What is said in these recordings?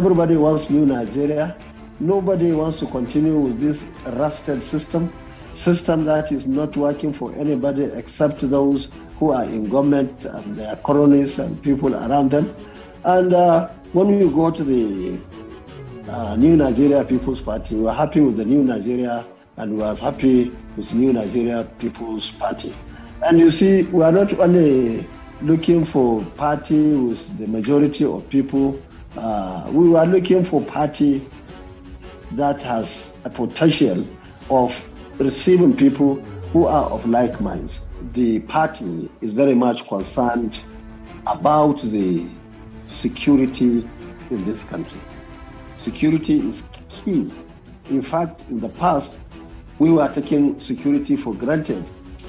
Everybody wants new Nigeria. Nobody wants to continue with this rusted system that is not working for anybody except those who are in government and their cronies and people around them. And when we go to the New Nigeria People's Party, we are happy with the New Nigeria, and we are happy with New Nigeria People's Party. And you see, we are not only looking for party with the majority of people. We are looking for party that has a potential of receiving people who are of like minds. The party is very much concerned about the security in this country. Security is key. In fact, in the past, we were taking security for granted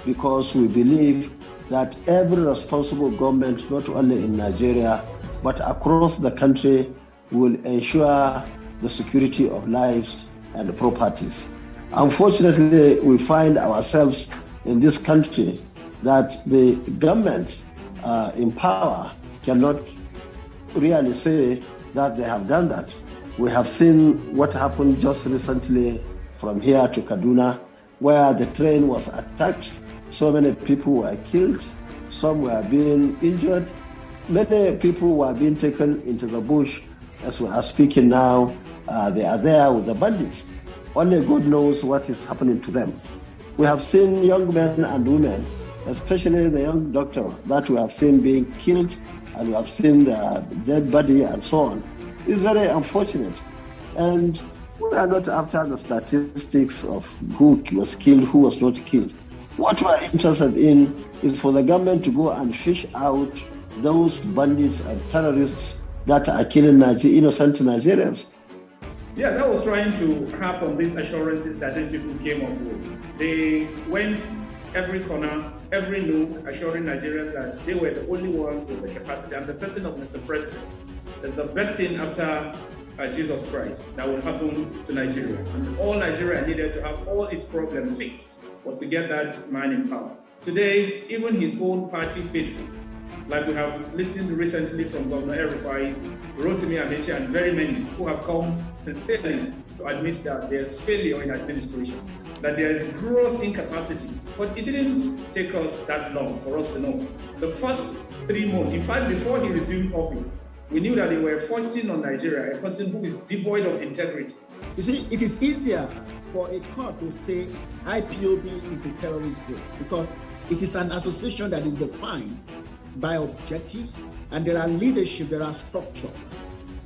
because we believe that every responsible government, not only in Nigeria, but across the country, will ensure the security of lives and properties. Unfortunately, we find ourselves in this country that the government in power cannot really say that they have done that. We have seen what happened just recently from here to Kaduna, where the train was attacked. So many people were killed, some were being injured. Many people were being taken into the bush. As we are speaking now, they are there with the bandits. Only God knows what is happening to them. We have seen young men and women, especially the young doctor that we have seen being killed, and we have seen the dead body and so on. It's very unfortunate. And we are not after the statistics of who was killed, who was not killed. What we are interested in is for the government to go and fish out those bandits and terrorists that are killing innocent Nigerians. Yes, I was trying to harp on these assurances that these people came up with. They went every corner, every nook, assuring Nigerians that they were the only ones with the capacity. And the person of Mr. President is the best thing after Jesus Christ that will happen to Nigeria. And all Nigeria needed to have all its problems fixed was to get that man in power. Today, even his own party faithfuls, like we have listened recently from Governor El-Rufai, Rotimi Amechi, and very many who have come sincerely to admit that there's failure in administration, that there is gross incapacity. But it didn't take us that long for us to know. The first 3 months, in fact, before he resumed office, we knew that they were foisting on Nigeria a person who is devoid of integrity. You see, it is easier for a court to say IPOB is a terrorist group because it is an association that is defined by objectives, and there are leadership, there are structure.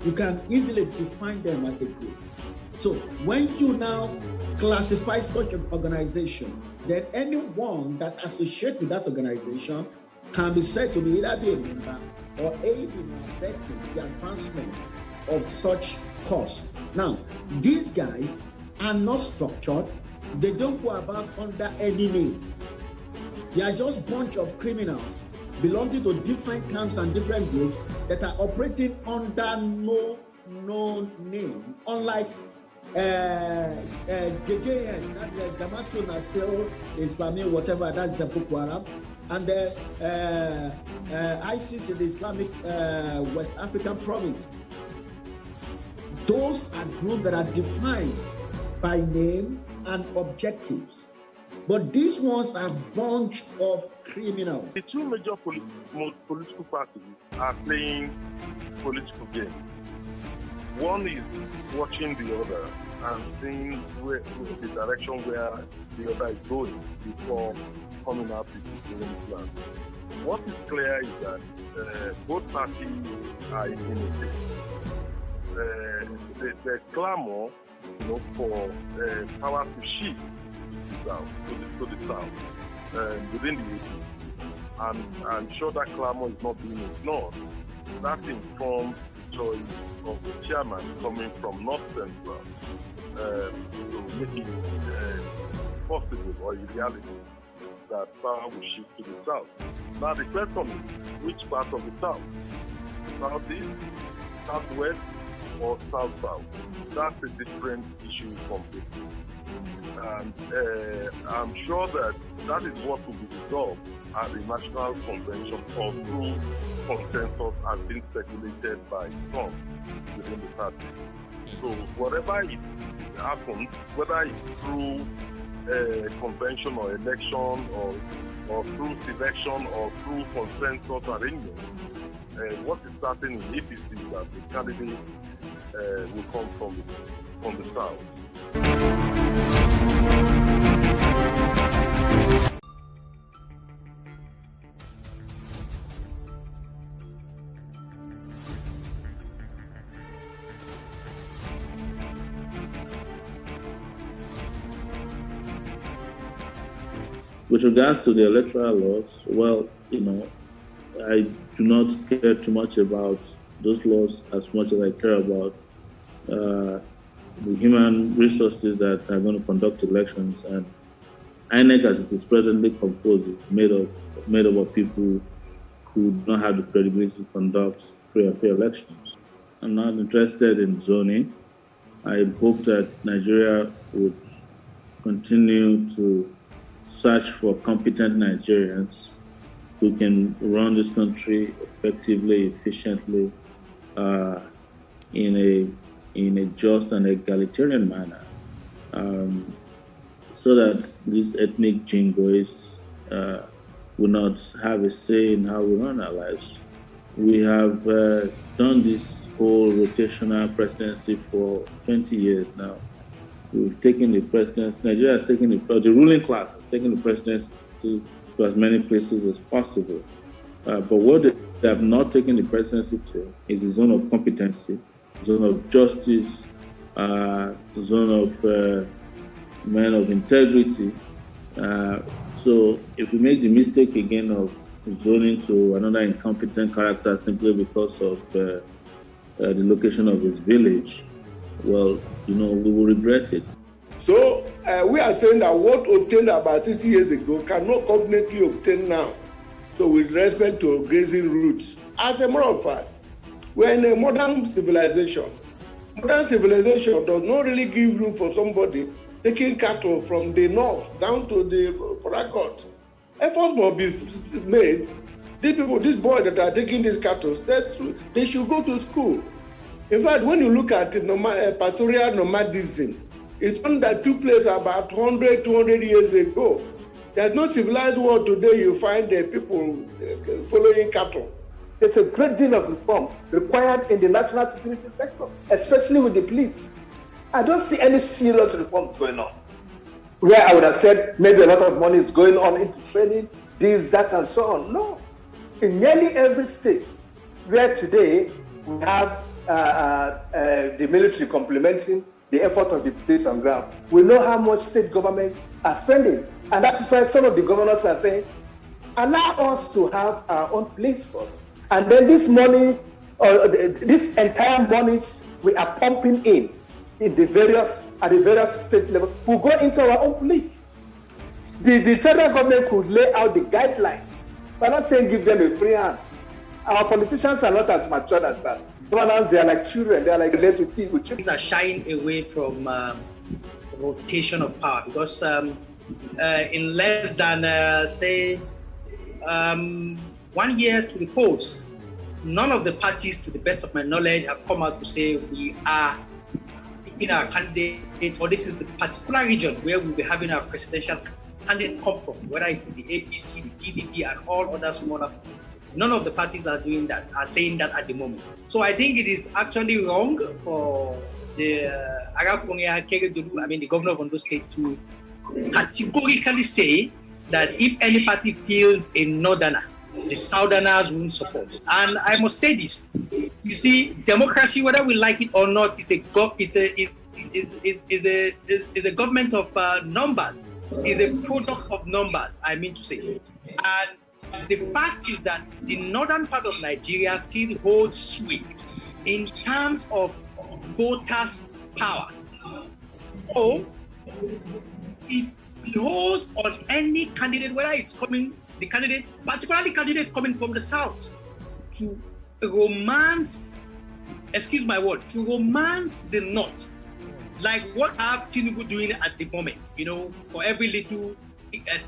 You can easily define them as a group. So when you now classify such an organization, then anyone that associates with that organization can be said to be either be a member or aid in affecting the advancement of such cause. Now, these guys are not structured. They don't go about under any name. They are just a bunch of criminals belonging to different camps and different groups that are operating under no name. Unlike JJN, that's the Jamaatul Nasir Islamic, whatever, that's the Boko Haram, and the ISIS in the Islamic West African province. Those are groups that are defined by name and objectives. But these ones are a bunch of criminals. The two major political parties are playing political games. One is watching the other and seeing the direction where the other is going before coming up with his own plan. What is clear is that both parties are in a state. The clamor, for power to shift to the south within the APC, and I'm sure that clamor is not being ignored. That informs the choice of the chairman coming from North Central to make it possible or a reality that power will shift to the south. Now the question is, which part of the south? Southeast, southwest, or south-south? That's a different issue completely. And I'm sure that is what will be resolved at the National Convention or through consensus has been speculated by some within the party. So whatever it happens, whether it's through convention or election or through selection or through consensus arrangement, what is certain in APC is that the candidate will come from the south. With regards to the electoral laws, well, I do not care too much about those laws as much as I care about the human resources that are going to conduct elections. And INEC, as it is presently composed, is made up of people who do not have the credibility to conduct free and fair elections. I'm not interested in zoning. I hope that Nigeria would continue to search for competent Nigerians who can run this country effectively, efficiently, in a just and egalitarian manner, so that these ethnic jingoists will not have a say in how we run our lives. We have done this whole rotational presidency for 20 years now. We've taken the presidency, Nigeria has taken the ruling class has taken the presidency to as many places as possible. But what they have not taken the presidency to is the zone of competency, zone of justice, zone of men of integrity. So if we make the mistake again of zoning to another incompetent character simply because of the location of his village, well, we will regret it. So we are saying that what obtained about 60 years ago cannot confidently obtain now. So with respect to grazing routes, as a matter of fact, we're in a modern civilization. Modern civilization does not really give room for somebody taking cattle from the north down to the Port. Efforts must be made. These boys that are taking these cattle, they should go to school. In fact, when you look at pastoral nomadism, it's one that took place about 100, 200 years ago. There's no civilized world today you find people following cattle. There's a great deal of reform required in the national security sector, especially with the police. I don't see any serious reforms going on. Where I would have said maybe a lot of money is going on into training, this, that, and so on. No. In nearly every state, where today we have the military complementing the effort of the police on ground, we know how much state governments are spending. And that is why some of the governors are saying, allow us to have our own police force. And then this money, this entire monies we are pumping in at the various state level, will go into our own police. The federal government could lay out the guidelines. We're not saying give them a free hand. Our politicians are not as mature as that. Governors, they are like children. They are like little kids with children. These are shying away from rotation of power because in less than, 1 year to the polls, none of the parties, to the best of my knowledge, have come out to say we are picking our candidate, or this is the particular region where we'll be having our presidential candidate come from, whether it is the APC, the PDP, and all other smaller parties. None of the parties are doing that, are saying that at the moment. So I think it is actually wrong for the the governor of Ondo State, to categorically say that if any party feels a northerner, the southerners won't support. And I must say this: you see, democracy, whether we like it or not, is a government of numbers, is a product of numbers. I mean to say, and the fact is that the northern part of Nigeria still holds sway in terms of voters' power. So it holds on any candidate, whether it's particularly candidate coming from the south, to romance the north like what have Tinubu doing at the moment, for every little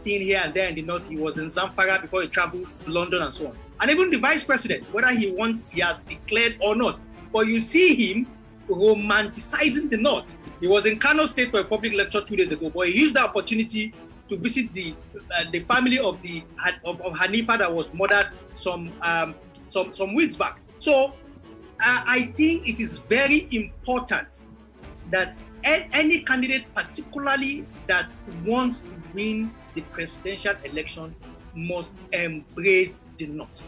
thing here and there in the north. He was in Zamfara before he traveled to London and so on. And even the vice president, whether he has declared or not, but you see him romanticizing the north. He was in Kano State for a public lecture 2 days ago, but he used the opportunity to visit the family of Hanifa that was murdered some weeks back. So I think it is very important that any candidate, particularly that wants to win the presidential election, must embrace the north.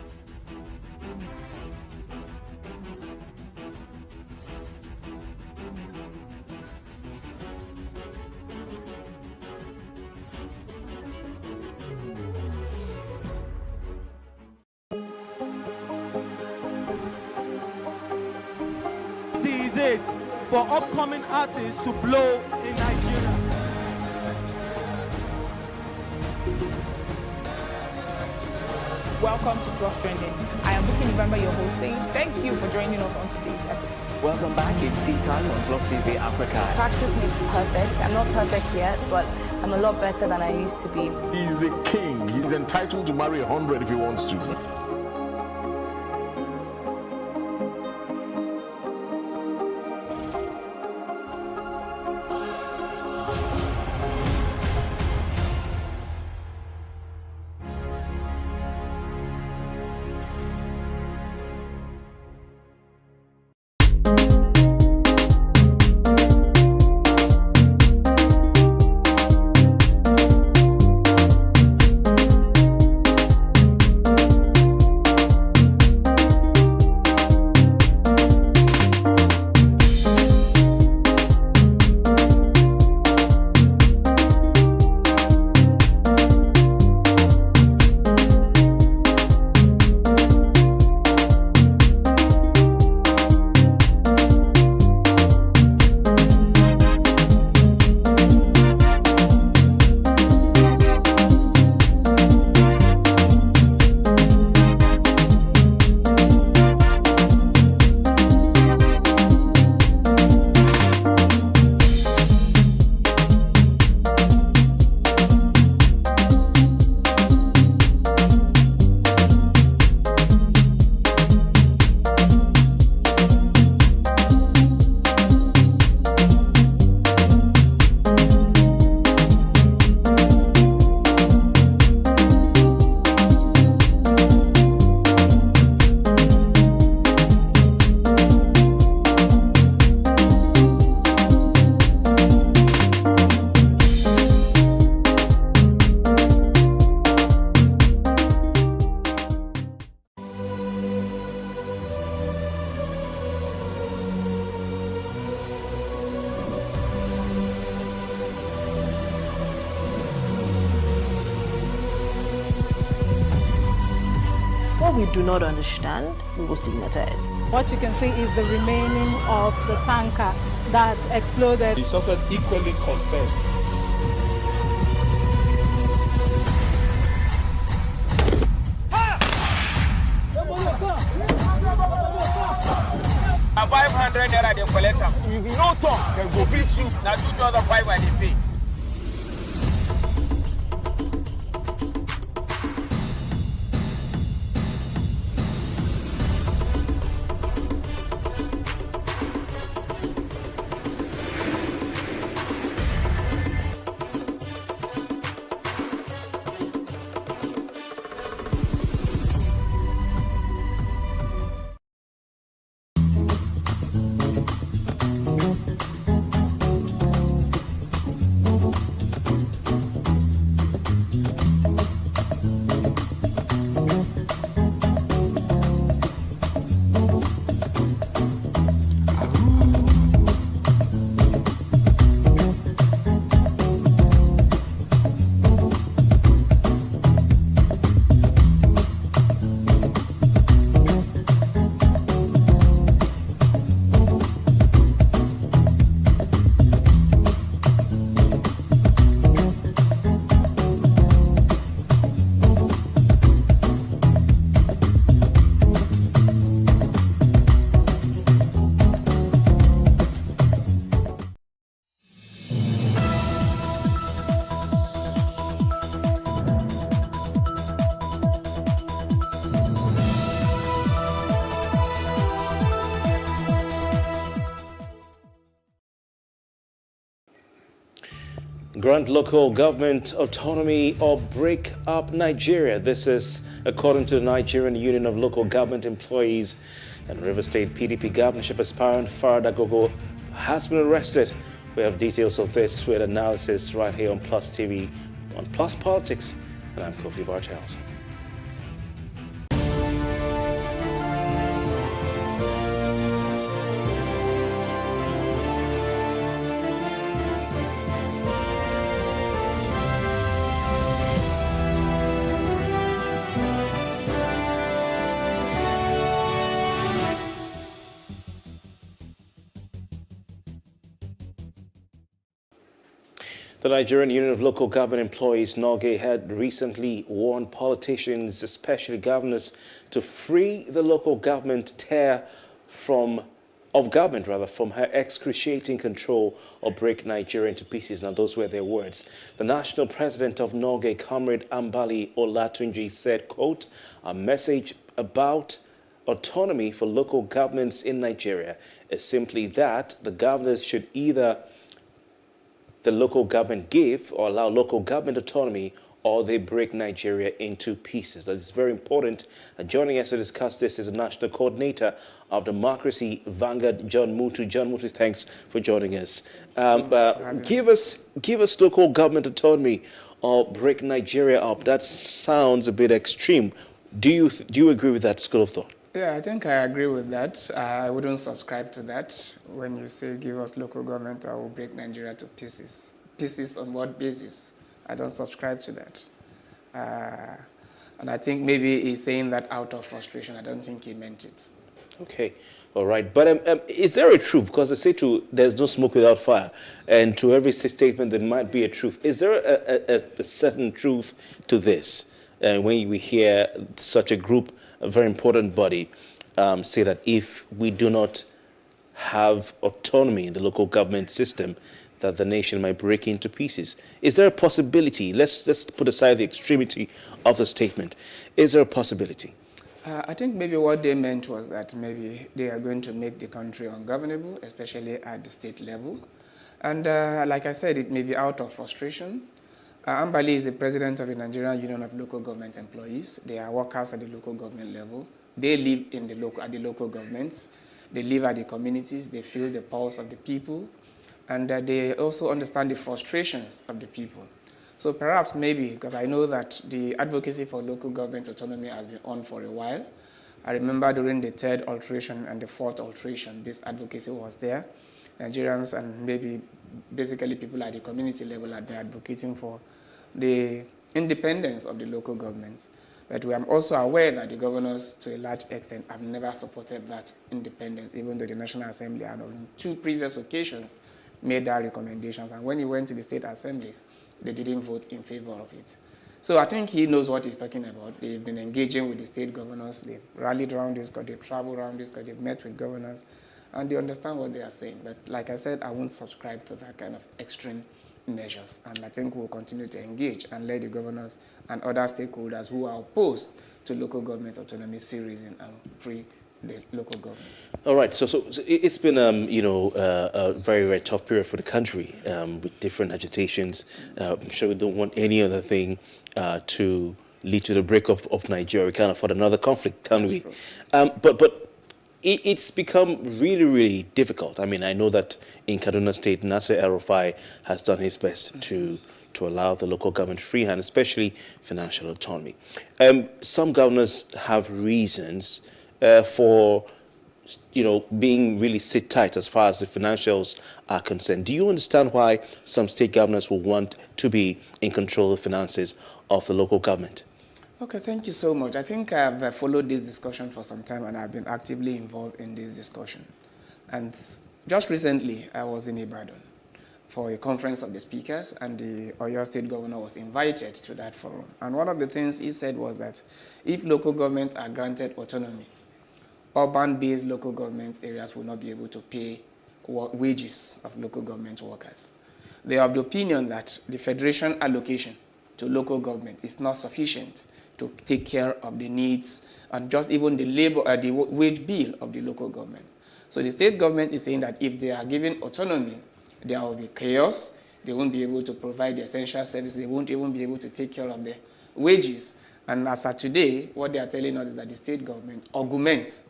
This is it for upcoming artists to blow in Nigeria. Welcome to Plus Trending. I am Booking November, your host, saying thank you for joining us on today's episode. Welcome back. It's tea time on PlusTvAfrica. Practice makes perfect. I'm not perfect yet, but I'm a lot better than I used to be. He's a king. He's entitled to marry 100 if he wants to. What we do not understand, we will stigmatize. What you can see is the remaining of the tanker that exploded. The suspect equally confessed. A 500 naira they collect them. If you no talk, they go beat you. Now 2,500 they pay. Grant local government autonomy or break up Nigeria. This is according to the Nigerian Union of Local Government Employees. And River State PDP governorship aspirant Farada Gogo has been arrested. We have details of this with analysis right here on Plus TV, on Plus Politics, and I'm Kofi Bartels. The Nigerian Union of Local Government Employees, NOGE, had recently warned politicians, especially governors, to free the local government from her excruciating control or break Nigeria into pieces. Now, those were their words. The national president of NOGE, Comrade Ambali Olatunji, said, quote, "A message about autonomy for local governments in Nigeria is simply that the governors should either the local government give or allow local government autonomy, or they break Nigeria into pieces." That is very important. Joining us to discuss this is the National Coordinator of Democracy Vanguard, John Mutu. John Mutu, thanks for joining us. Give us local government autonomy or break Nigeria up. That sounds a bit extreme. Do you agree with that school of thought? Yeah, I think I agree with that. I wouldn't subscribe to that. When you say give us local government, I will break Nigeria to pieces. Pieces on what basis? I don't subscribe to that. And I think maybe he's saying that out of frustration. I don't think he meant it. Okay, all right. But is there a truth? Because they say there's no smoke without fire. And to every statement, there might be a truth. Is there a certain truth to this? When we hear such a group, a very important body, say that if we do not have autonomy in the local government system, that the nation might break into pieces. Is there a possibility? Let's put aside the extremity of the statement. Is there a possibility? I think maybe what they meant was that maybe they are going to make the country ungovernable, especially at the state level. And like I said, it may be out of frustration. Ambali is the president of the Nigerian Union of Local Government Employees. They are workers at the local government level. They live at the local governments. They live at the communities. They feel the pulse of the people. And they also understand the frustrations of the people. So perhaps maybe, because I know that the advocacy for local government autonomy has been on for a while. I remember during the third alteration and the fourth alteration, this advocacy was there. Nigerians and maybe basically people at the community level had been advocating for the independence of the local governments. But we are also aware that the governors, to a large extent, have never supported that independence, even though the National Assembly had on 2 previous occasions made that recommendations. And when he went to the state assemblies, they didn't vote in favor of it. So I think he knows what he's talking about. They've been engaging with the state governors. They've rallied around this, because they've traveled around this, because they've met with governors, and they understand what they are saying. But like I said, I won't subscribe to that kind of extreme measures. And I think we'll continue to engage and let the governors and other stakeholders who are opposed to local government autonomy see reason and free the local government. All right. So it's been a very, very tough period for the country with different agitations. I'm sure we don't want any other thing to lead to the breakup of Nigeria. We can't afford another conflict, can we? But it's become really, really difficult. I mean, I know that in Kaduna State, Nasser El-Rufai has done his best to allow the local government free hand, especially financial autonomy. Some governors have reasons for being really sit tight as far as the financials are concerned. Do you understand why some state governors will want to be in control of the finances of the local government? Okay, thank you so much. I think I've followed this discussion for some time, and I've been actively involved in this discussion. And just recently, I was in Ibadan for a conference of the speakers, and the Oyo State governor was invited to that forum. And one of the things he said was that if local governments are granted autonomy, urban-based local government areas will not be able to pay wages of local government workers. They are of the opinion that the federation allocation to local government is not sufficient to take care of the needs and just even the the wage bill of the local government. So the state government is saying that if they are given autonomy, there will be chaos, They won't be able to provide the essential services. They won't even be able to take care of the wages. And as of today, what they are telling us is that the state government augments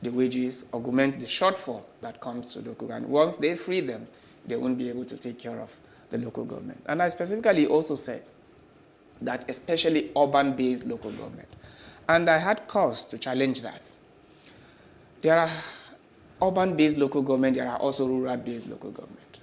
the wages, augment the shortfall that comes to local government. Once they free them, they won't be able to take care of the local government. And I specifically also said that especially urban-based local government. And I had cause to challenge that. There are urban-based local government, there are also rural-based local government.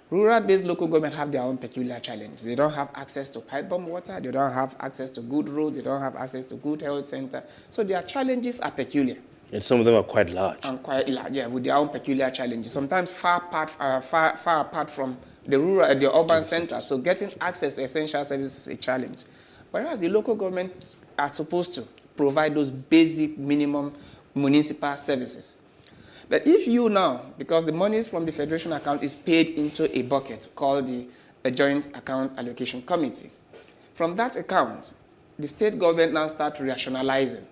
Rural-based local government have their own peculiar challenges. They don't have access to pipe-bomb water, they don't have access to good roads, they don't have access to good health center. So their challenges are peculiar. And some of them are quite large. And quite large, yeah, with their own peculiar challenges. Sometimes far apart from the rural, the urban center. So getting access to essential services is a challenge. Whereas the local government are supposed to provide those basic minimum municipal services. But if you now, because the monies from the federation account is paid into a bucket called the Joint Account Allocation Committee. From that account, the state government now starts rationalizing,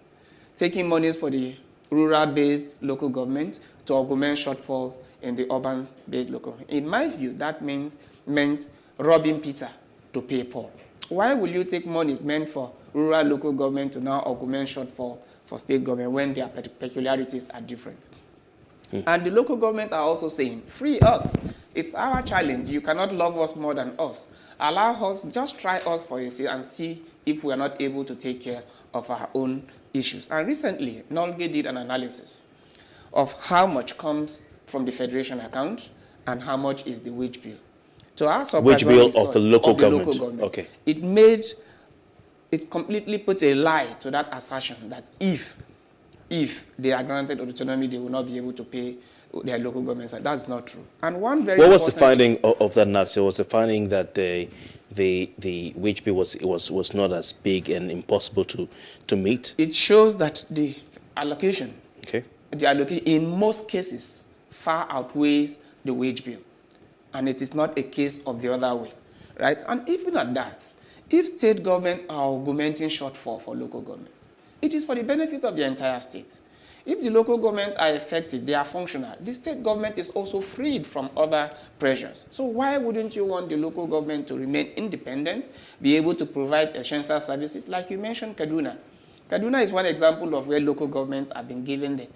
taking monies for the rural-based local government to augment shortfalls in the urban-based local government. In my view, that meant robbing Peter to pay Paul. Why will you take money meant for rural local government to now augment shortfall for state government when their peculiarities are different? And the local government are also saying, free us. It's our challenge. You cannot love us more than us. Allow us, just try us for a second and see if we are not able to take care of our own issues. And recently, Nolge did an analysis of how much comes from the federation account and how much is the wage bill. To our surprise, wage bill of the local government. Okay. It completely put a lie to that assertion that if they are granted autonomy, they will not be able to pay their local governments. That's not true. And one very what was the finding of that analysis? Was the finding that the wage bill was not as big and impossible to meet? It shows that the allocation, in most cases, far outweighs the wage bill. And it is not a case of the other way, right? And even at that, if state government are augmenting shortfall for local government, it is for the benefit of the entire state. If the local governments are effective, they are functional, the state government is also freed from other pressures. So why wouldn't you want the local government to remain independent, be able to provide essential services? Like you mentioned, Kaduna. Kaduna is one example of where local governments have been given the,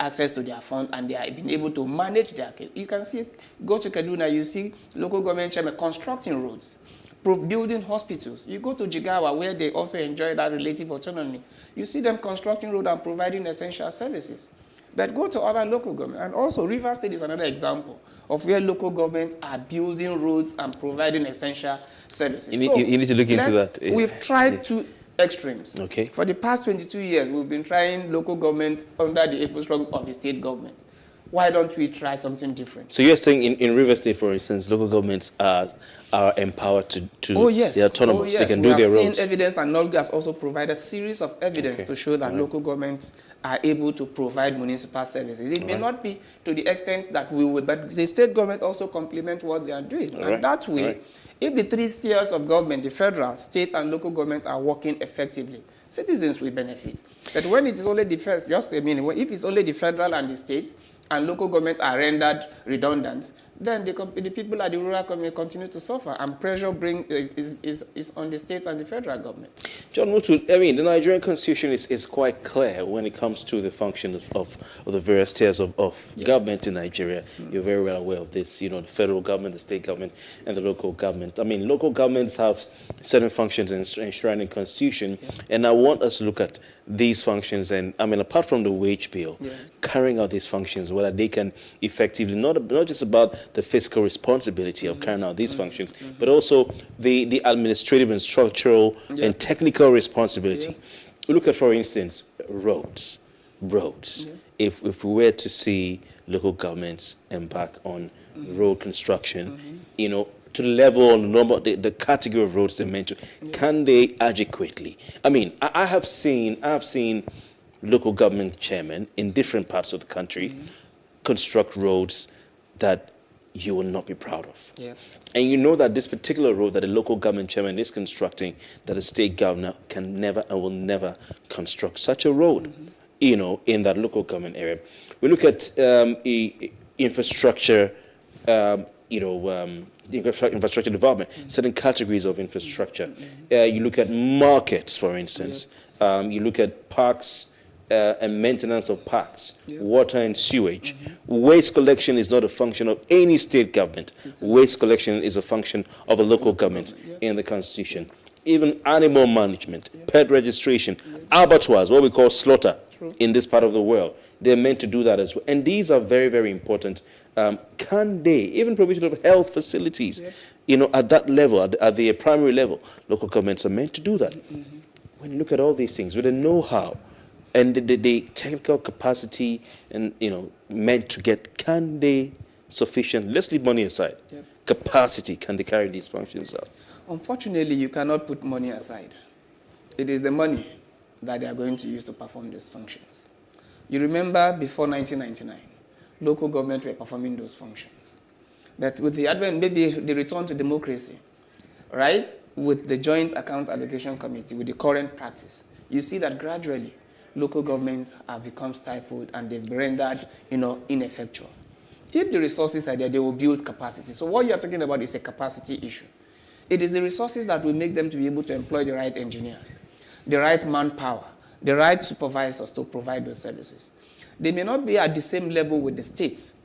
access to their fund and they have been able to manage their case. You can see, go to Kaduna, you see local government chairman constructing roads, building hospitals. You go to Jigawa, where they also enjoy that relative autonomy. You see them constructing roads and providing essential services. But go to other local government. And also, River State is another example of where local governments are building roads and providing essential services. You need to look into that. We've tried two extremes. Okay. For the past 22 years, we've been trying local government under the infrastructure of the state government. Why don't we try something different? So you're saying in River State, for instance, local governments are empowered to they're autonomous. They can do their roads. We have seen evidence, and Nolge has also provided a series of evidence to show that local governments are able to provide municipal services. It may not be to the extent that we would, but the state government also complement what they are doing. And that way, if the three tiers of government, the federal, state, and local government are working effectively, citizens will benefit. But when it is only the first, just a minute, if it's only the federal and the state, and local government are rendered redundant, then the people at the rural community continue to suffer, and pressure is on the state and the federal government. John Mutu, I mean, the Nigerian constitution is quite clear when it comes to the function of the various tiers of government in Nigeria. You're very well aware of this, the federal government, the state government, and the local government. I mean, local governments have certain functions enshrined in the constitution, and I want us to look at these functions, and I mean, apart from the wage bill, carrying out these functions, whether they can effectively, not just about the fiscal responsibility of carrying out these functions, but also the administrative and structural and technical responsibility. We look at, for instance, roads. If we were to see local governments embark on road construction, to the level, the category of roads they're meant to, can they adequately? I mean, I have seen local government chairmen in different parts of the country construct roads that you will not be proud of. And you know that this particular road that a local government chairman is constructing, that a state governor can never and will never construct such a road, in that local government area. We look at infrastructure, infrastructure development, certain categories of infrastructure. You look at markets, for instance. You look at parks and maintenance of parks, water and sewage. Waste collection is not a function of any state government. Waste collection is a function of a local government in the Constitution. Even animal management, pet registration, abattoirs, what we call slaughter in this part of the world. They're meant to do that as well. And these are very, very important. Can they, even provision of health facilities, at that level, at the primary level, local governments are meant to do that. When you look at all these things, with the know-how and the technical capacity and, meant to get, can they sufficient, let's leave money aside, capacity, can they carry these functions out? Unfortunately, you cannot put money aside. It is the money that they are going to use to perform these functions. You remember before 1999, local government were performing those functions. But with the advent, maybe the return to democracy, right, with the Joint Account Allocation Committee, with the current practice, you see that gradually local governments have become stifled and they've been rendered, ineffectual. If the resources are there, they will build capacity. So what you're talking about is a capacity issue. It is the resources that will make them to be able to employ the right engineers, the right manpower, the right supervisors to provide those services. They may not be at the same level with the states.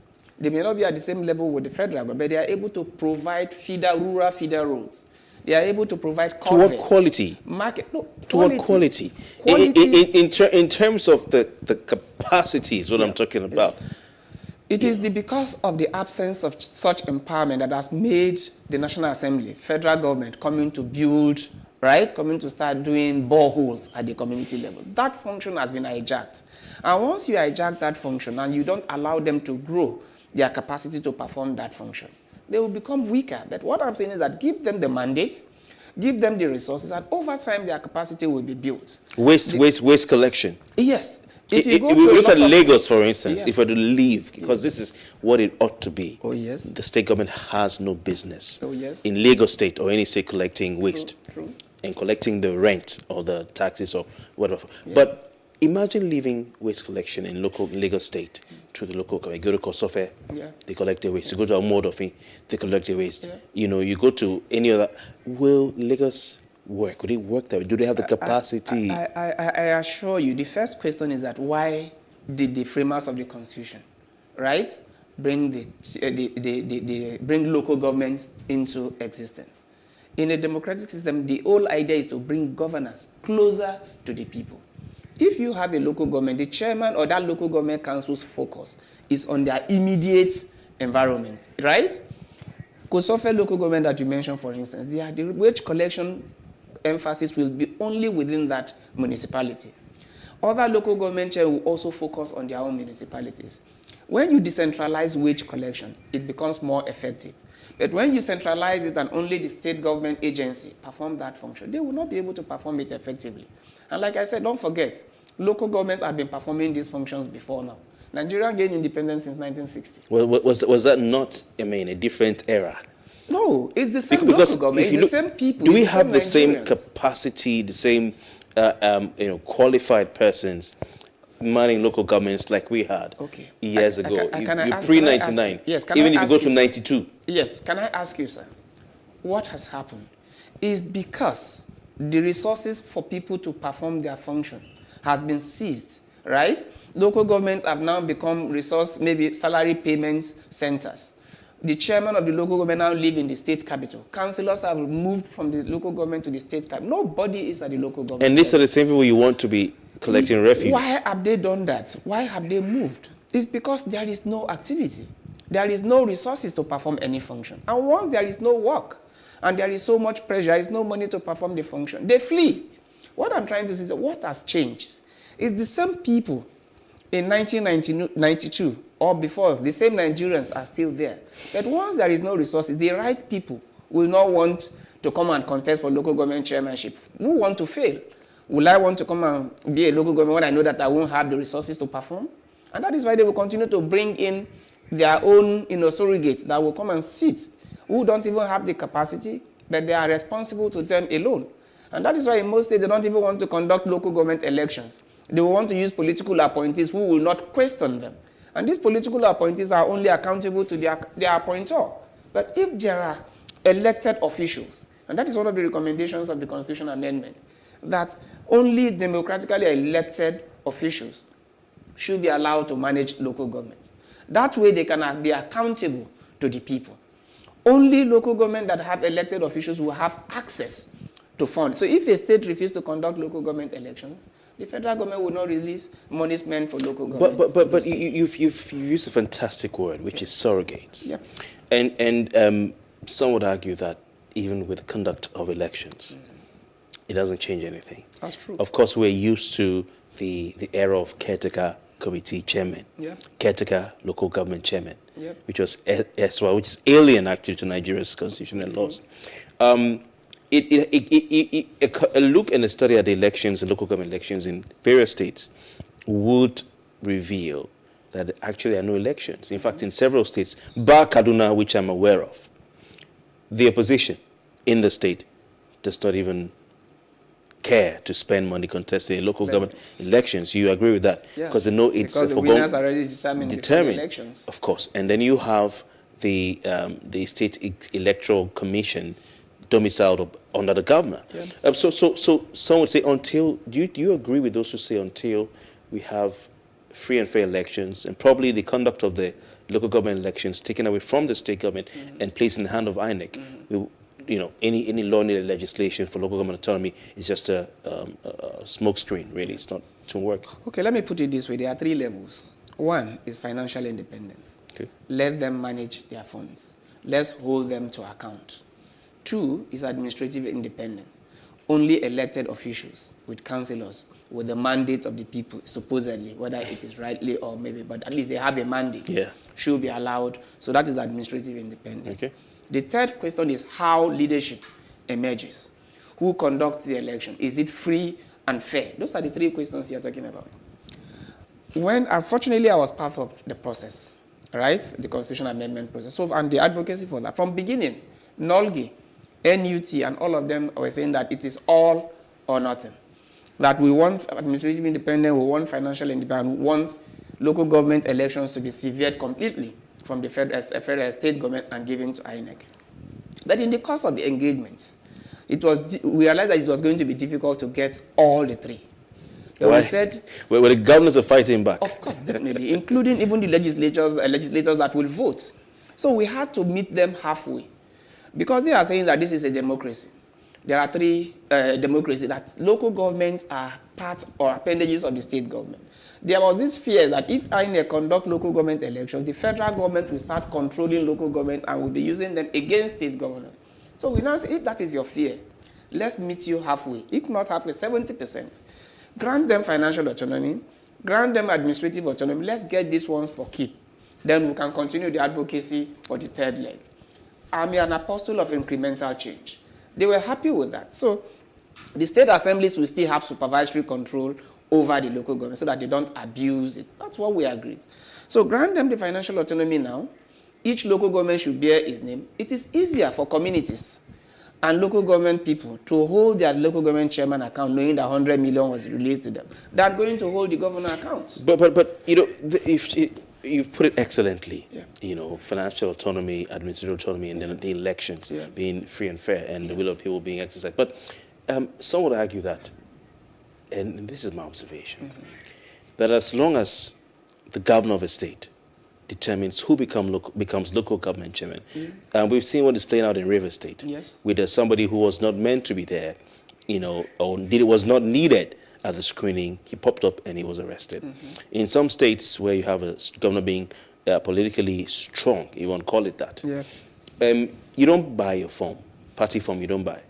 They may not be at the same level with the federal government, but they are able to provide rural feeder roads. They are able to provide culverts. To what quality? To what quality? In terms of the capacity is what I'm talking about. It is because of the absence of such empowerment that has made the National Assembly, federal government, coming to build, coming to start doing boreholes at the community level. That function has been hijacked. And once you hijack that function and you don't allow them to grow their capacity to perform that function, they will become weaker. But what I'm saying is that give them the mandate, give them the resources, and over time their capacity will be built. Waste collection. Yes. If you look at Lagos, for instance, if we were to leave, because this is what it ought to be. Oh, yes. The state government has no business in Lagos State or any state collecting waste. True. And collecting the rent or the taxes or whatever. But imagine leaving waste collection in Lagos State to the local government. You go to Kosofe, they collect their waste. You go to Omodofi, they collect their waste. You go to any other. Will Lagos work? Would it work that way? Do they have the capacity? I assure you, the first question is that why did the framers of the Constitution, bring bring local government into existence? In a democratic system, the whole idea is to bring governance closer to the people. If you have a local government, the chairman or that local government council's focus is on their immediate environment, Kosofe local government that you mentioned, for instance, the wage collection emphasis will be only within that municipality. Other local government chair will also focus on their own municipalities. When you decentralize wage collection, it becomes more effective. But when you centralize it and only the state government agency perform that function, they will not be able to perform it effectively. And like I said, don't forget, local government have been performing these functions before now. Nigeria gained independence since 1960. Well, was that not, a different era? No, it's the same local government, it's the same people. Do we have the same capacity, the same qualified persons manning local governments like we had years ago, pre-99, even if you go to 92? Yes, can I ask you, sir, what has happened is because the resources for people to perform their function has been seized, Local government have now become maybe salary payment centers. The chairman of the local government now live in the state capital. Councillors have moved from the local government to the state capital. Nobody is at the local government. And these are the same people you want to be collecting refuge. Why have they done that? Why have they moved? It's because there is no activity. There is no resources to perform any function. And once there is no work, and there is so much pressure, there is no money to perform the function, they flee. What I'm trying to say is what has changed? It's the same people in 1992 or before, the same Nigerians are still there. But once there is no resources, the right people will not want to come and contest for local government chairmanship. Who want to fail? Will I want to come and be a local government when I know that I won't have the resources to perform? And that is why they will continue to bring in their own surrogates that will come and sit, who don't even have the capacity, but they are responsible to them alone. And that is why in most states they don't even want to conduct local government elections. They will want to use political appointees who will not question them. And these political appointees are only accountable to their appointer. But if there are elected officials. And that is one of the recommendations of the Constitution Amendment, that only democratically elected officials should be allowed to manage local governments. That way they can be accountable to the people. Only local government that have elected officials will have access to funds. So if a state refuses to conduct local government elections, the federal government will not release money spent for local government. But you've used a fantastic word, which is surrogates. Yeah. And some would argue that even with conduct of elections, it doesn't change anything. That's true. Of course, we're used to the era of caretaker committee chairman, caretaker local government chairman, which was which is alien actually to Nigeria's constitution and laws. A look and a study at the elections and local government elections in various states would reveal that there actually are no elections. In fact, in several states, bar Kaduna, which I'm aware of, the opposition in the state does not even care to spend money contesting local government elections. You agree with that? Yeah. Because they know it's because the winners are already determined before the elections. Of course. And then you have the state electoral commission domiciled under the governor. Yeah. So some would say do you agree with those who say until we have free and fair elections and probably the conduct of the local government elections taken away from the state government and placed in the hand of INEC, any law-needed legislation for local government autonomy is just a smokescreen, really. It's not to work. Okay, let me put it this way. There are 3 levels. One is financial independence. Okay. Let them manage their funds. Let's hold them to account. 2 is administrative independence. Only elected officials with councillors with the mandate of the people, supposedly, whether it is rightly or maybe, but at least they have a mandate, should be allowed. So that is administrative independence. Okay. The third question is how leadership emerges. Who conducts the election? Is it free and fair? Those are the 3 questions you're talking about. When, unfortunately, I was part of the process, right? The Constitution Amendment process. So, and the advocacy for that. From beginning, NOLGI, NUT, and all of them were saying that it is all or nothing. That we want administrative independence, we want financial independence, we want local government elections to be severed completely from the federal state government and given to INEC. But in the course of the engagement, we realized that it was going to be difficult to get all the 3. Why? We said, well, the governors are fighting back. Of course, definitely, including even the legislators that will vote. So we had to meet them halfway, because they are saying that this is a democracy. There are 3 democracies, that local governments are part or appendages of the state government. There was this fear that if INEC conduct local government elections, the federal government will start controlling local government and will be using them against state governors. So we now say, if that is your fear, let's meet you halfway. If not halfway, 70%. Grant them financial autonomy, grant them administrative autonomy. Let's get these ones for keep. Then we can continue the advocacy for the 3rd leg. I'm an apostle of incremental change. They were happy with that. So the state assemblies will still have supervisory control over the local government so that they don't abuse it. That's what we agreed. So grant them the financial autonomy now. Each local government should bear its name. It is easier for communities and local government people to hold their local government chairman account knowing that 100 million was released to them than going to hold the governor accounts. But if you've put it excellently, financial autonomy, administrative autonomy, and then the elections being free and fair and the will of people being exercised. But some would argue that, and this is my observation, that as long as the governor of a state determines who becomes local government chairman, and we've seen what is playing out in Rivers State, with somebody who was not meant to be there, or was not needed at the screening, he popped up and he was arrested. In some states where you have a governor being politically strong, you want to call it that, you don't buy your form, party form you don't buy.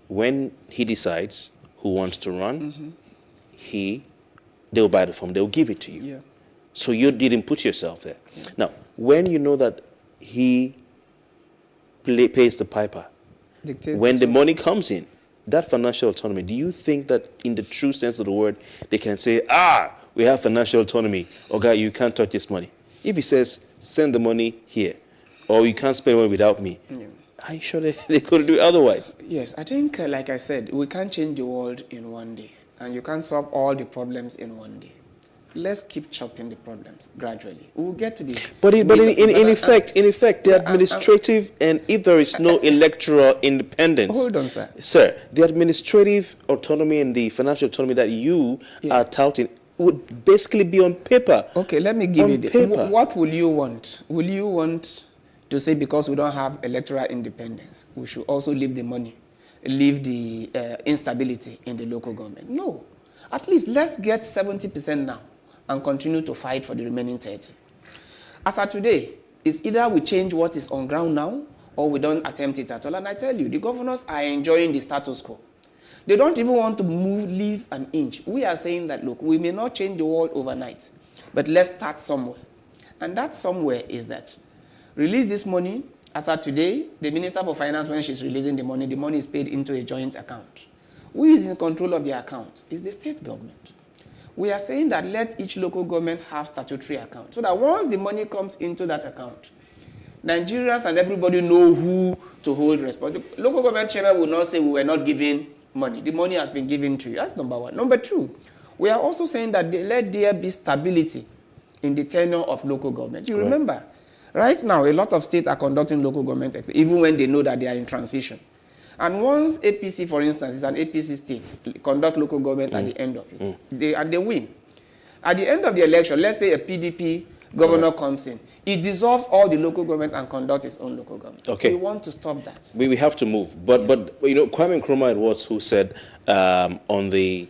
When he decides who wants to run, they'll buy the form, they'll give it to you. So you didn't put yourself there. Now, when you know that he pays the piper, when the money comes in, that financial autonomy, do you think that in the true sense of the word, they can say, we have financial autonomy, okay, you can't touch this money? If he says, send the money here, or you can't spend money without me, are you sure they couldn't do it otherwise? Yes, I think, like I said, we can't change the world in one day, and you can't solve all the problems in one day. let's keep chopping the problems gradually. We'll get to the... But in effect, the administrative, and if there is no electoral independence... Hold on, sir. Sir, the administrative autonomy and the financial autonomy that you are touting would basically be on paper. Okay, let me give you this. What will you want? Will you want to say because we don't have electoral independence, we should also leave the money, leave the instability in the local government? No. At least let's get 70% now and continue to fight for the remaining 30. As of today, it's either we change what is on ground now or we don't attempt it at all. And I tell you, the governors are enjoying the status quo. They don't even want to leave an inch. We are saying that, look, we may not change the world overnight, but let's start somewhere. And that somewhere is that release this money. As of today, the Minister for Finance, when she's releasing the money is paid into a joint account. Who is in control of the account? It's the state government. We are saying that let each local government have statutory account, so that once the money comes into that account, Nigerians and everybody know who to hold responsible. The local government chairman will not say we were not giving money. The money has been given to you. That's number one. Number two, we are also saying that let there be stability in the tenure of local government. You remember, right now, a lot of states are conducting local government, even when they know that they are in transition. And once APC, for instance, is an APC state, conduct local government at the end of it, they win. At the end of the election, let's say a PDP governor comes in, it dissolves all the local government and conducts its own local government. Okay. We want to stop that. We have to move. But you know, Kwame Nkrumah it was who said on the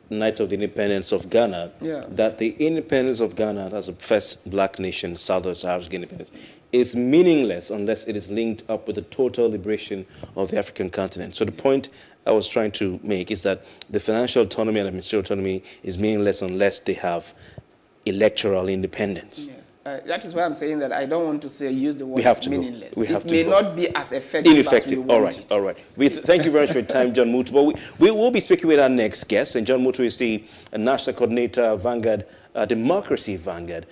night of the independence of Ghana that the independence of Ghana as the first black nation, South of Sahara's independence, is meaningless unless it is linked up with the total liberation of the African continent. So the point I was trying to make is that the financial autonomy and administrative autonomy is meaningless unless they have electoral independence. That is why I'm saying that I don't want to use the word meaningless. It may not be as effective as we want it. All right. Thank you very much for your time, John Mutu. But we will be speaking with our next guest, and John Mutu is the National Coordinator, Vanguard, Democracy Vanguard.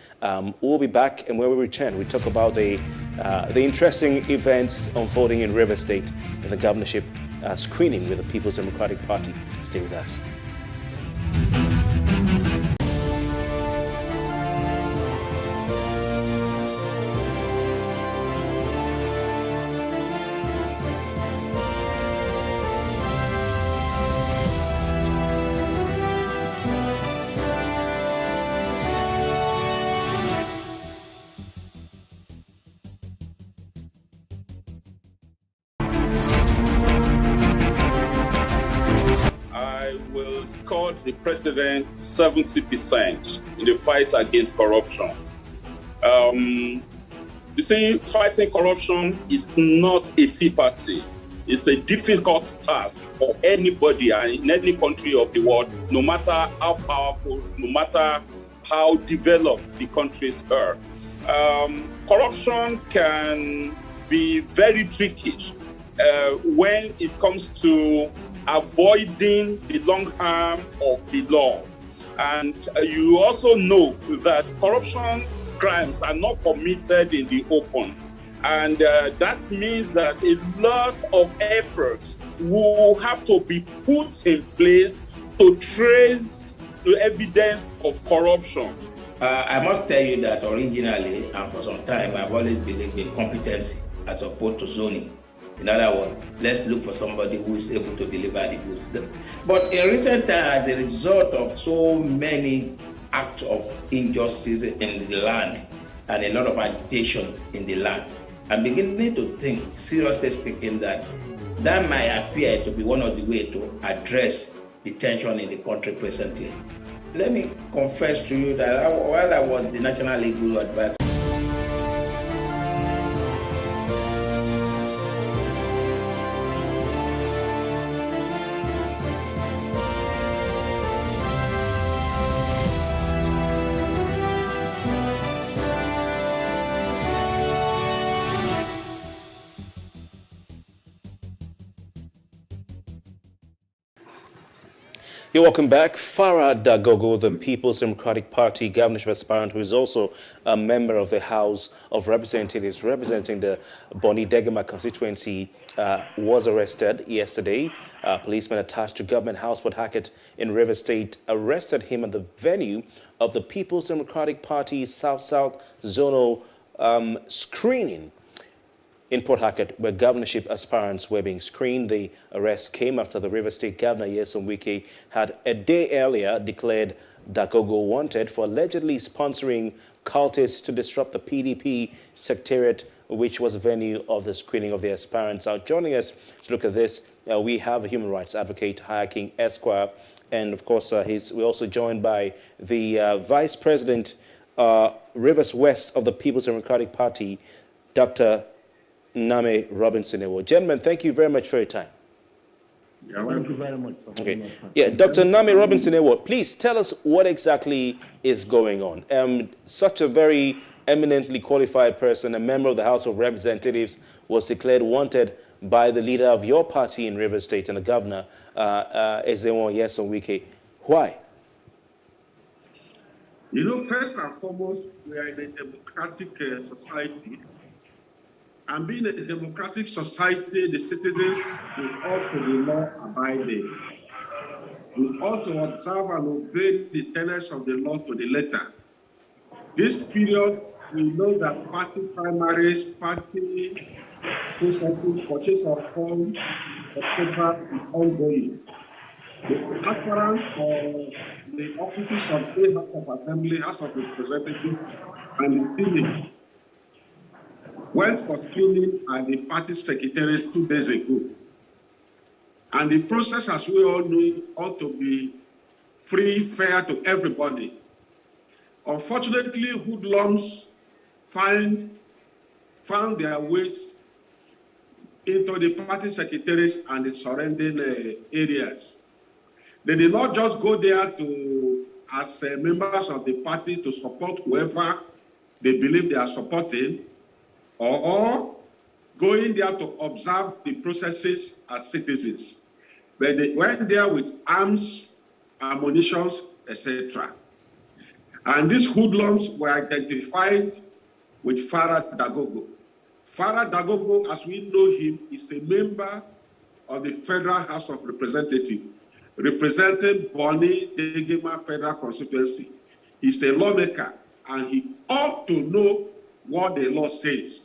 We'll be back, and when we return, we talk about the interesting events unfolding in River State and the governorship screening with the People's Democratic Party. Stay with us. The president 70% in the fight against corruption. You see, fighting corruption is not a tea party. It's a difficult task for anybody in any country of the world, no matter how powerful, no matter how developed the countries are. Corruption can be very tricky when it comes to avoiding the long arm of the law. And you also know that corruption crimes are not committed in the open. And that means that a lot of efforts will have to be put in place to trace the evidence of corruption. I must tell you that originally and for some time, I've always believed in competency as opposed to zoning. In other words, let's look for somebody who is able to deliver the goods. But in recent times, as a result of so many acts of injustice in the land and a lot of agitation in the land, I'm beginning to think, seriously speaking, that might appear to be one of the ways to address the tension in the country presently. Let me confess to you that while I was the National Legal Advisor, You're welcome back. Farah Dagogo, the People's Democratic Party governorship aspirant, who is also a member of the House of Representatives representing the Boni Degema constituency, was arrested yesterday. Policemen attached to Government House Port Harcourt in Rivers State arrested him at the venue of the People's Democratic Party South-South Zonal screening in Port Harcourt, where governorship aspirants were being screened. The arrest came after the Rivers State Governor, Nyesom Wike, had a day earlier declared Dagogo wanted for allegedly sponsoring cultists to disrupt the PDP secretariat, which was the venue of the screening of the aspirants. Now, joining us to look at this, we have a human rights advocate, King Esquire, and of course, we're also joined by the Vice President, Rivers West of the People's Democratic Party, Dr. Name Robinson-Ewo. Gentlemen, thank you very much for your time. Thank you very much. Okay. Yeah, Dr. Name Robinson-Ewo, please tell us what exactly is going on. Such a very eminently qualified person, a member of the House of Representatives, was declared wanted by the leader of your party in Rivers State and the governor, Nyesom Wike. Why? You know, first and foremost, we are in a democratic society. And being a democratic society, the citizens will ought to be law-abiding. We ought to observe and obey the tenets of the law to the letter. This period, we know that party primaries, party processes, purchase of form, etc. is ongoing. The aspirants for the offices of State House of Assembly, House of Representatives, and the Senate went for screening at the party secretariat 2 days ago. And the process, as we all know, ought to be free, fair to everybody. Unfortunately, hoodlums found their ways into the party secretariats and the surrounding areas. They did not just go there as members of the party to support whoever they believe they are supporting, or going there to observe the processes as citizens. But they went there with arms, ammunition, etc. And these hoodlums were identified with Farah Dagogo. Farah Dagogo, as we know him, is a member of the Federal House of Representatives, representing Boni Degema Federal Constituency. He's a lawmaker, and he ought to know what the law says.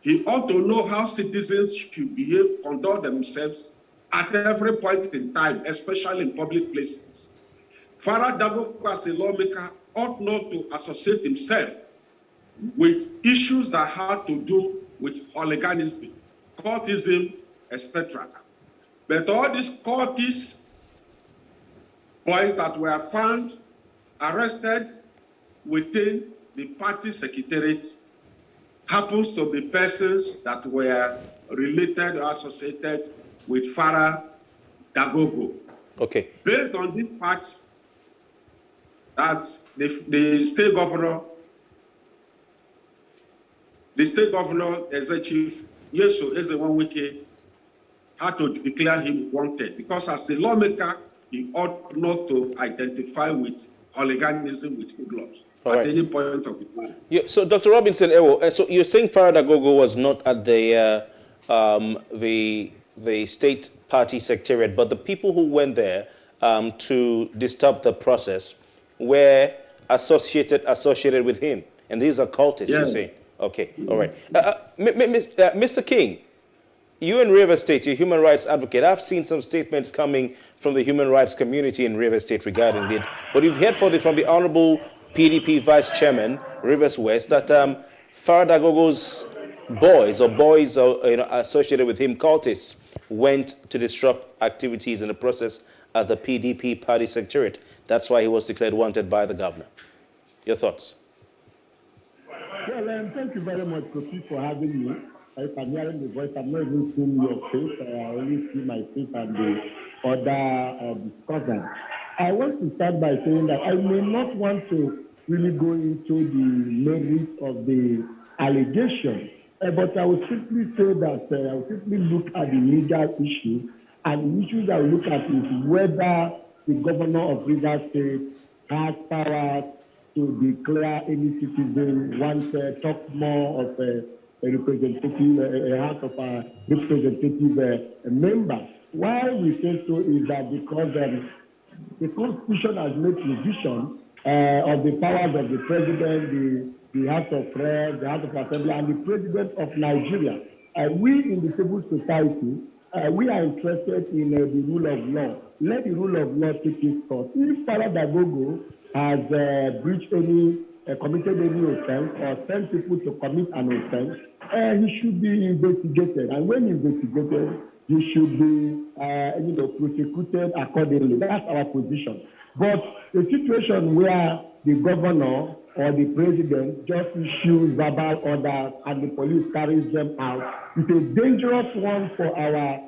He ought to know how citizens should behave, conduct themselves at every point in time, especially in public places. Farah Dagogo, as a lawmaker, ought not to associate himself with issues that have to do with hooliganism, cultism, etc. But all these cultists, boys that were found arrested within the party secretariat, happens to be persons that were related or associated with Farah Dagogo. Okay. Based on these facts, that the state governor, Executive Nyesom Wike, had to declare him wanted because as a lawmaker, he ought not to identify with hooliganism, with hoodlums. At any point of the time. Yeah, so, Dr. Robinson-Ewo, so you're saying Farah Dagogo was not at the state party secretariat, but the people who went there to disturb the process were associated with him, and these are cultists. You say? Okay, all right. Mr. King, you in Rivers State, you're a human rights advocate. I've seen some statements coming from the human rights community in Rivers State regarding it, but you've heard from the Honorable PDP Vice Chairman, Rivers West, that Farah Dagogo's boys associated with him, cultists, went to disrupt activities in the process at the PDP party secretariat. That's why he was declared wanted by the governor. Your thoughts? Well, thank you very much, Kofi, for having me. If I'm hearing the voice, I'm not even seeing your face. I only see my face and the other discussant. I want to start by saying that I may not want to really go into the merits of the allegation, but I will simply say that I will simply look at the legal issue, and the issues I will look at is whether the governor of Rivers State has power to declare any citizen wanted, talk more of a representative, a House of Representative member. Why we say so is that because the Constitution has made provision of the powers of the President, the House of Reps, the House of Assembly, and the President of Nigeria. We in the civil society, we are interested in the rule of law. Let the rule of law take its course. If Farah Dagogo has breached any, committed any offense or sent people to commit an offense, he should be investigated. And when investigated, he should be, prosecuted accordingly. That's our position. But the situation where the governor or the president just issues verbal orders and the police carries them out is a dangerous one for our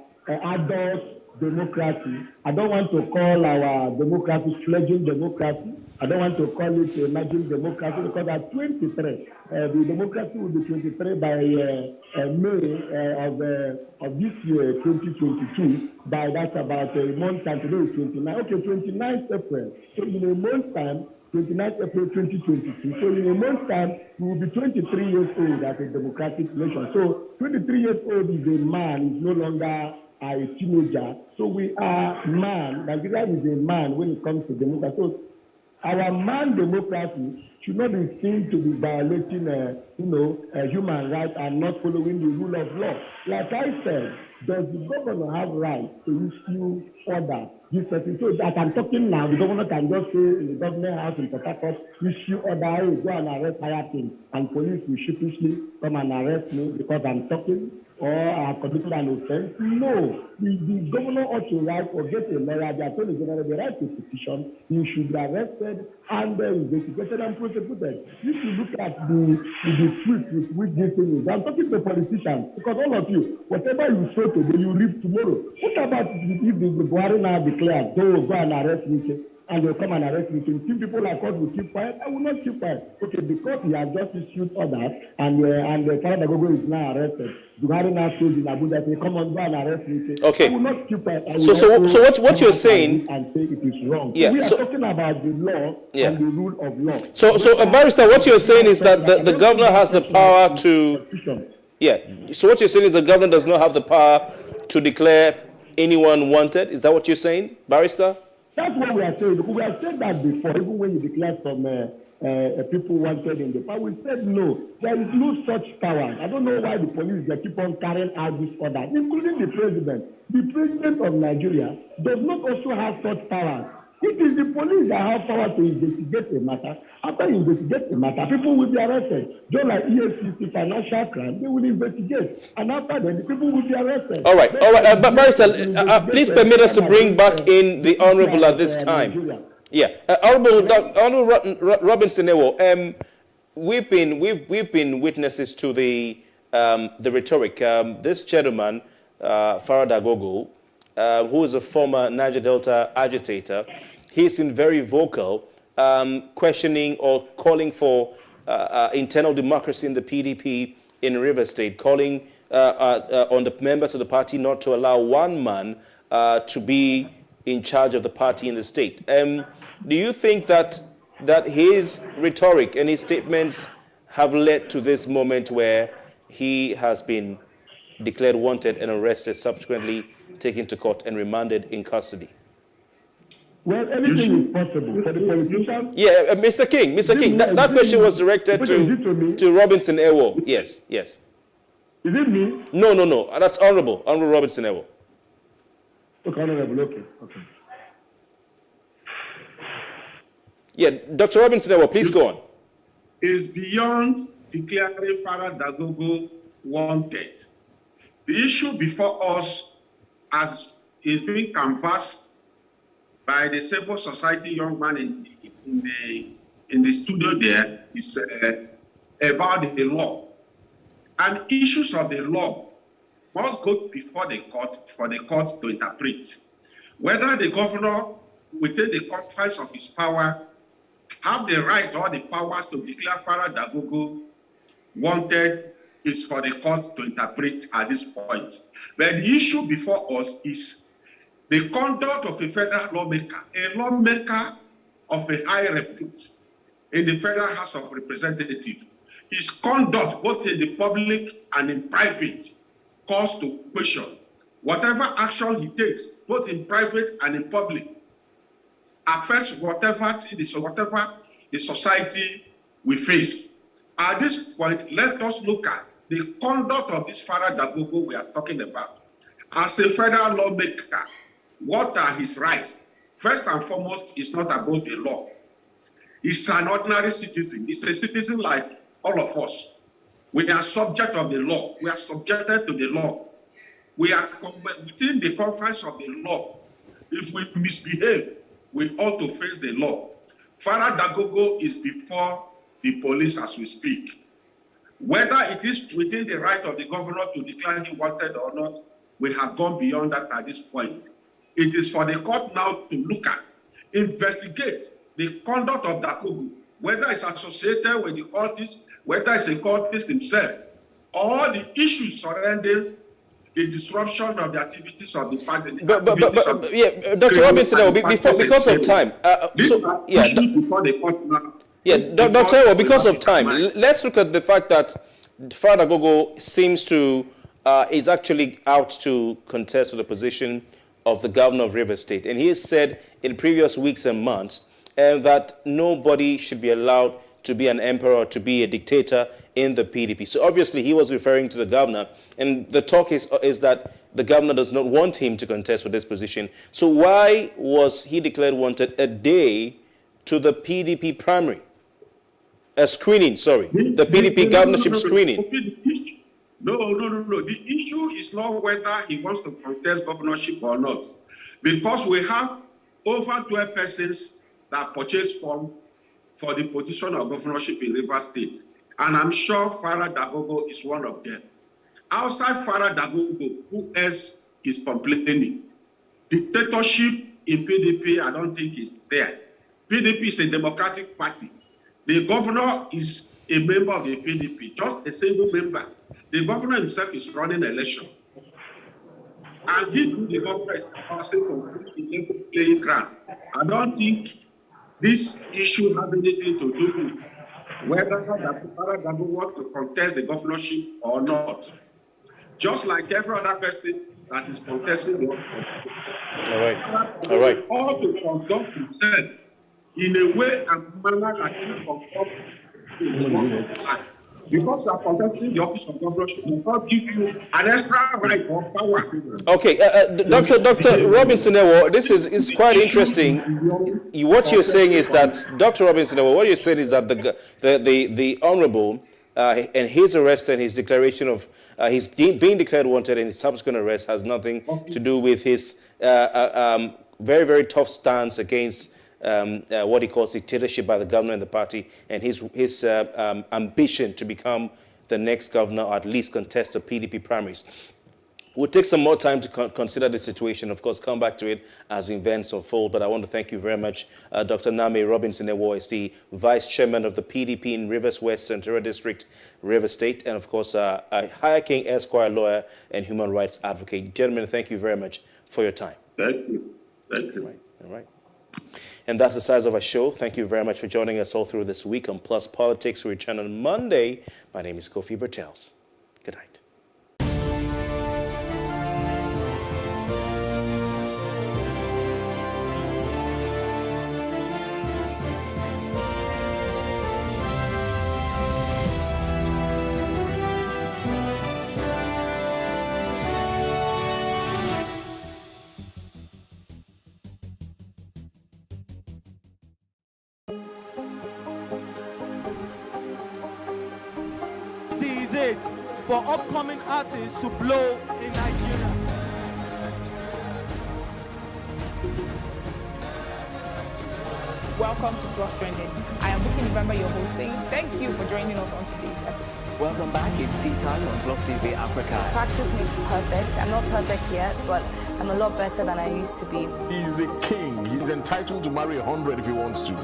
adult democracy. I don't want to call our democracy fledgling democracy. I don't want to call it emerging democracy because at 23, the democracy will be 23 by May of this year, 2022. By that's about a month time. Today is 29. Okay, 29th April. So in a month's time, 29th April 2022. So in a month's time, we will be 23 years old as a democratic nation. So 23 years old is a man, is no longer a teenager. So we are man. Nigeria is a man when it comes to democracy. So our man democracy should not be seen to be violating, human rights and not following the rule of law. Like I said, does the governor have right to issue orders? This person, so that I'm talking now, the governor can just say in the government house in Port Harcourt, issue order, go and arrest Hayatin, and police will sheepishly come and arrest me because I'm talking or I have committed an offense. No, the governor ought to write or get a lawyer, the attorney general, the right to petition. He should be arrested and investigated and prosecuted. You should look at the truth with which this thing is. I'm talking to politicians because all of you, whatever you sow today, you reap tomorrow. What about if the Buhari now declares, they will go and arrest me, and they'll come and arrest me? So if people like us will keep quiet, I will not keep quiet. Okay, because he has just issued orders and Farah Dagogo is now arrested. Buhari now says in Abuja, say, come on, go and arrest me. Okay. I will not keep quiet. So what you're saying? And say it is wrong. Yeah. So we are talking about the law and the rule of law. So Barrister, what you're saying is that the governor has the power to. Yeah. So what you're saying is the governor does not have the power to declare anyone wanted. Is that what you're saying, Barrister? That's what we are saying. Because we have said that before, even when you declare some people wanted in the power. We said no. There is no such power. I don't know why the police they keep on carrying out this order, including the president. The president of Nigeria does not also have such power. It is the police that have power to investigate a matter. After you investigate a matter, people will be arrested. Just like EFCC financial crime, they will investigate. And after that, the people will be arrested. All right. But Barrister, please permit us to bring back in the Honorable at this time. Yeah. Honorable Robinson Ewo, we've been witnesses to the rhetoric. This gentleman, Farah Dagogo, who is a former Niger Delta agitator, he's been very vocal, questioning or calling for internal democracy in the PDP in Rivers State, calling on the members of the party not to allow one man to be in charge of the party in the state. Do you think that his rhetoric and his statements have led to this moment where he has been declared wanted and arrested, subsequently taken to court and remanded in custody? Well, anything is possible for the politicians. Yeah, Mr. King, that question was directed to Robinson Ewo. Yes. Is it me? No. That's Honorable Robinson Ewo. Okay, Honorable, okay. Yeah, Dr. Robinson Ewo, please go on. Is beyond declaring Farah Dagogo wanted. The issue before us, as is being canvassed by the civil society young man in the studio there, is about the law. And issues of the law must go before the court for the court to interpret. Whether the governor, within the confines of his power, have the right or the powers to declare Farah Dagogo wanted is for the court to interpret at this point. But the issue before us is The conduct of a federal lawmaker, a lawmaker of a high repute in the Federal House of Representatives, his conduct, both in the public and in private, calls to question. Whatever action he takes, both in private and in public, affects whatever the society we face. At this point, let us look at the conduct of this Farah Dagogo we are talking about. As a federal lawmaker, what are his rights? First and foremost, it's not about the law. He's an ordinary citizen. He's a citizen like all of us. We are subject of the law. We are subjected to the law. We are within the confines of the law. If we misbehave, we ought to face the law. Farah Dagogo is before the police as we speak. Whether it is within the right of the governor to declare him wanted or not, we have gone beyond that at this point. It is for the court now to look at, investigate the conduct of Dagogo, whether it's associated with the cultists, whether it's a cultist himself, or the issues surrounding the disruption of the activities of the party. But Dr. Robinson, because of time. Dr. Because of time, let's look at the fact that Farah Dagogo seems to is actually out to contest for the position of the governor of Rivers State, and he has said in previous weeks and months that nobody should be allowed to be an emperor or to be a dictator in the PDP. So obviously he was referring to the governor, and the talk is that the governor does not want him to contest for this position. So why was he declared wanted a day to the PDP primary? The PDP governorship screening. No. The issue is not whether he wants to contest governorship or not, because we have over 12 persons that purchased form for the position of governorship in Rivers State. And I'm sure Farah Dagogo is one of them. Outside Farah Dagogo, who else is complaining? Dictatorship in PDP, I don't think is there. PDP is a democratic party. The governor is a member of the PDP, just a single member. The governor himself is running an election. And if the governor is passing from the playing ground, I don't think this issue has anything to do with whether Farah Dagogo wants to contest the governorship or not. Just like every other person that is contesting the office. All right. All to conduct himself in a way and manner that he conforms to the law of life. Because you are contesting the office of governorship, does not give you an extra right or power. Okay, Dr. Robinson, this is quite interesting. What you're saying is that, Dr. Robinson, what you're saying is that the Honorable and his arrest and his declaration of his being declared wanted and his subsequent arrest has nothing to do with his very, very tough stance against what he calls dictatorship by the governor and the party, and his ambition to become the next governor, or at least contest the PDP primaries. We'll take some more time to consider the situation, of course, come back to it as events unfold. But I want to thank you very much, Dr. Name Robinson Ewo is the Vice Chairman of the PDP in Rivers West Central District, Rivers State, and of course, a Higher King Esquire lawyer and human rights advocate. Gentlemen, thank you very much for your time. Thank you. All right. And that's the size of our show. Thank you very much for joining us all through this week on Plus Politics. We return on Monday. My name is Kofi Bertels. Good night. For upcoming artists to blow in Nigeria. Welcome to Plus Trending. I am Bookie November, your host, saying thank you for joining us on today's episode. Welcome back. It's tea time on PlusTV Africa. Practice makes perfect. I'm not perfect yet, but I'm a lot better than I used to be. He's a king. He's entitled to marry 100 if he wants to.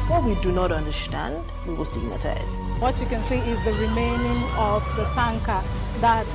What we do not understand, we will stigmatize. What you can see is the remaining of the tanker that's